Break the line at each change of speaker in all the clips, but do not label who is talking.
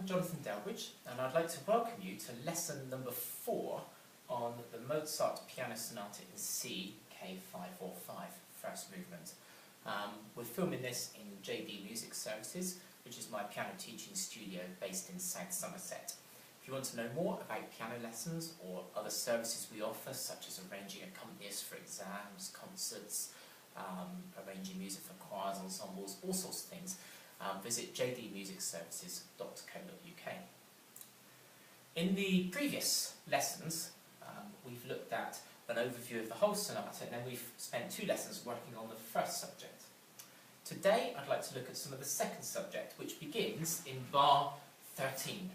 I'm Jonathan Delbridge, and I'd like to welcome you to lesson number 4 on the Mozart Piano Sonata in C, K545, first movement. We're filming this in JD Music Services, which is my piano teaching studio based in South Somerset. If you want to know more about piano lessons or other services we offer, such as arranging accompanists for exams, concerts, arranging music for choirs, ensembles, all sorts of things, visit jdmusicservices.co.uk. In the previous lessons, we've looked at an overview of the whole sonata, and then we've spent 2 lessons working on the first subject. Today, I'd like to look at some of the second subject, which begins in bar 13.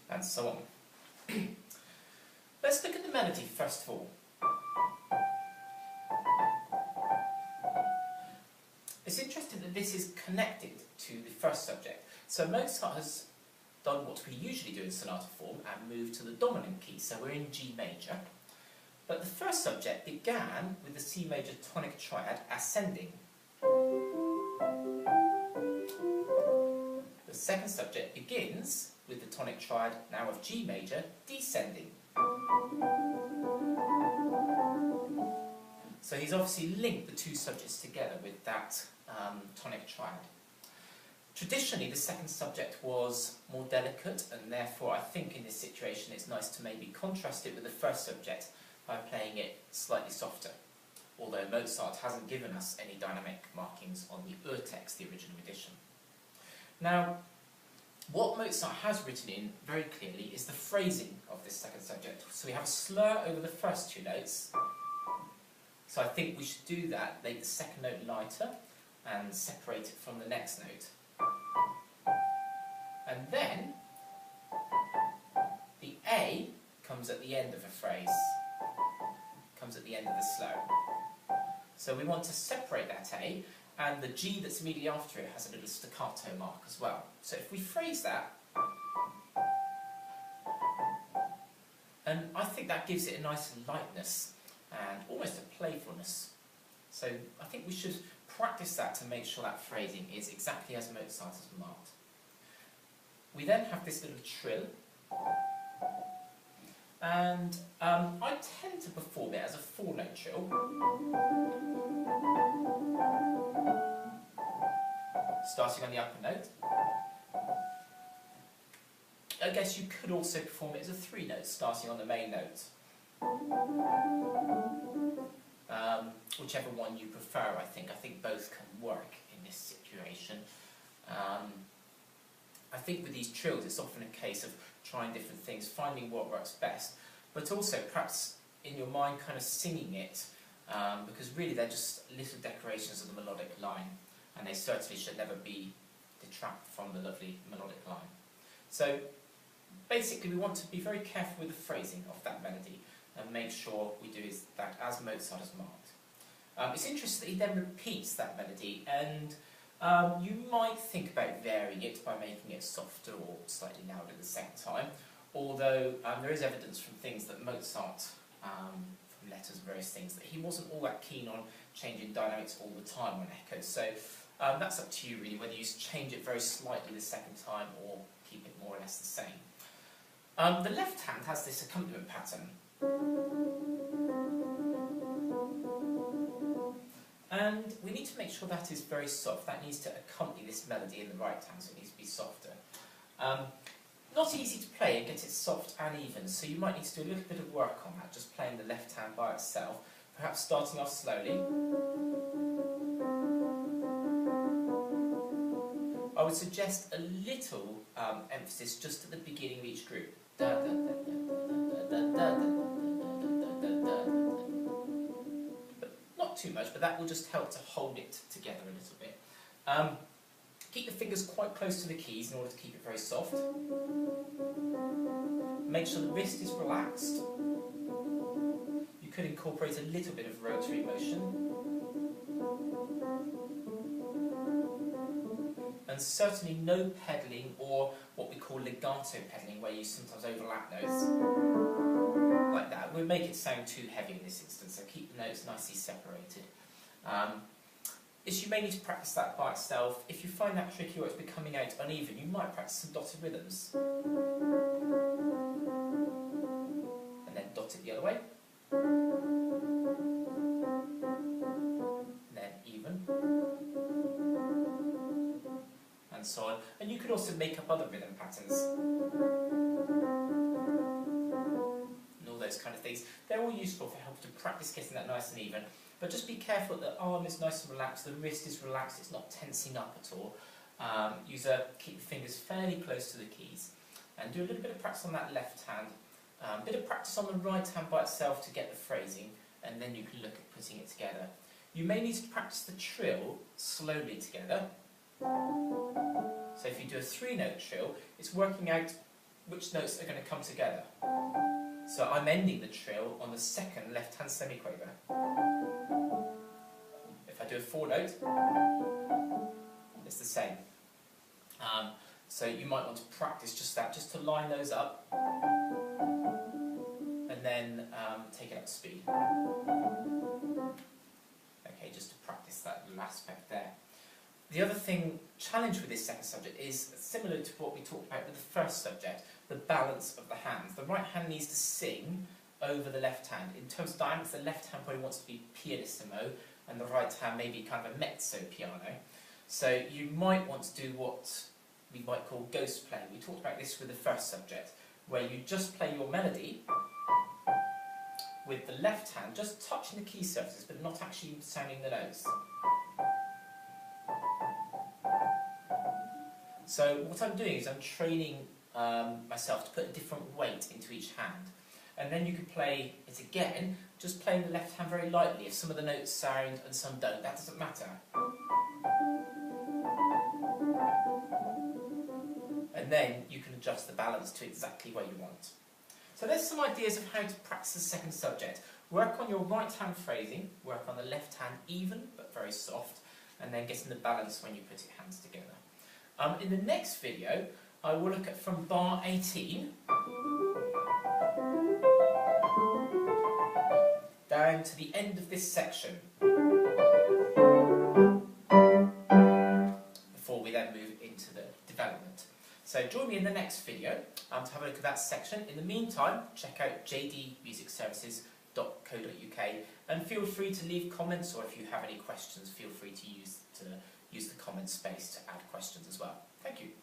And so on. Let's look at the melody first of all. It's interesting that this is connected to the first subject. So Mozart has done what we usually do in sonata form and moved to the dominant key, so we're in G major. But the first subject began with the C major tonic triad ascending. The second subject begins with the tonic triad, now of G major, descending. So he's obviously linked the 2 subjects together with that tonic triad. Traditionally, the second subject was more delicate, and therefore I think in this situation it's nice to maybe contrast it with the first subject by playing it slightly softer, although Mozart hasn't given us any dynamic markings on the Urtext, the original edition. Now, what Mozart has written in very clearly is the phrasing of this second subject. So we have a slur over the first 2 notes. So I think we should do that, make the second note lighter and separate it from the next note. And then the A comes at the end of a phrase, comes at the end of the slur. So we want to separate that A, and the G that's immediately after it has a little staccato mark as well. So if we phrase that, and I think that gives it a nice lightness and almost a playfulness. So I think we should practice that to make sure that phrasing is exactly as Mozart has marked. We then have this little trill, and I tend to perform it as a 4-note trill. Starting on the upper note. I guess you could also perform it as a 3-note, starting on the main note. Whichever one you prefer, I think. I think both can work in this situation. I think with these trills, it's often a case of trying different things, finding what works best, but also perhaps in your mind kind of singing it, because really they're just little decorations of the melodic line, and they certainly should never detract from the lovely melodic line. So basically we want to be very careful with the phrasing of that melody and make sure we do that as Mozart has marked. It's interesting that he then repeats that melody, and you might think about varying it by making it softer or slightly louder the second time, although there is evidence from things that Mozart, from letters and various things, that he wasn't all that keen on changing dynamics all the time on echoes. So that's up to you really, whether you change it very slightly the second time or keep it more or less the same. The left hand has this accompaniment pattern. And we need to make sure that is very soft. That needs to accompany this melody in the right hand, so it needs to be softer. Not easy to play and get it soft and even, so you might need to do a little bit of work on that, just playing the left hand by itself, perhaps starting off slowly. I would suggest a little emphasis just at the beginning of each group. Not too much, but that will just help to hold it together a little bit. Keep the fingers quite close to the keys in order to keep it very soft. Make sure the wrist is relaxed. You could incorporate a little bit of rotary motion. and certainly no pedalling or what we call legato pedalling, where you sometimes overlap notes like that. We'll make it sound too heavy in this instance, so keep the notes nicely separated. You may need to practice that by itself. If you find that tricky or it's becoming out uneven, you might practice some dotted rhythms. And then dot it the other way. And then even. And so on. And you could also make up other rhythm patterns. And all those kind of things. They're all useful for help to practice getting that nice and even. But just be careful that the arm is nice and relaxed, the wrist is relaxed, it's not tensing up at all. Keep your fingers fairly close to the keys. And do a little bit of practice on that left hand. A bit of practice on the right hand by itself to get the phrasing, and then you can look at putting it together. You may need to practice the trill slowly together. So if you do a 3-note trill, it's working out which notes are going to come together. So I'm ending the trill on the second left-hand semiquaver. If I do a 4-note, it's the same. So you might want to practice just that, just to line those up, and then take it up to speed. Okay, just to practice that aspect there. The other challenge with this second subject is similar to what we talked about with the first subject, the balance of the hands. The right hand needs to sing over the left hand. In terms of dynamics, the left hand probably wants to be pianissimo, and the right hand may be kind of a mezzo piano. So you might want to do what we might call ghost playing. We talked about this with the first subject, where you just play your melody with the left hand, just touching the key surfaces, but not actually sounding the notes. So what I'm doing is I'm training myself to put a different weight into each hand. And then you can play it again, just playing the left hand very lightly. If some of the notes sound and some don't, that doesn't matter. And then you can adjust the balance to exactly where you want. So there's some ideas of how to practice the second subject. Work on your right hand phrasing, work on the left hand even, but very soft, and then getting the balance when you put your hands together. In the next video, I will look at from bar 18 down to the end of this section, before we then move into the development. So join me in the next video to have a look at that section. In the meantime, check out jdmusicservices.co.uk and feel free to leave comments, or if you have any questions, feel free to use the comment space to add questions as well. Thank you.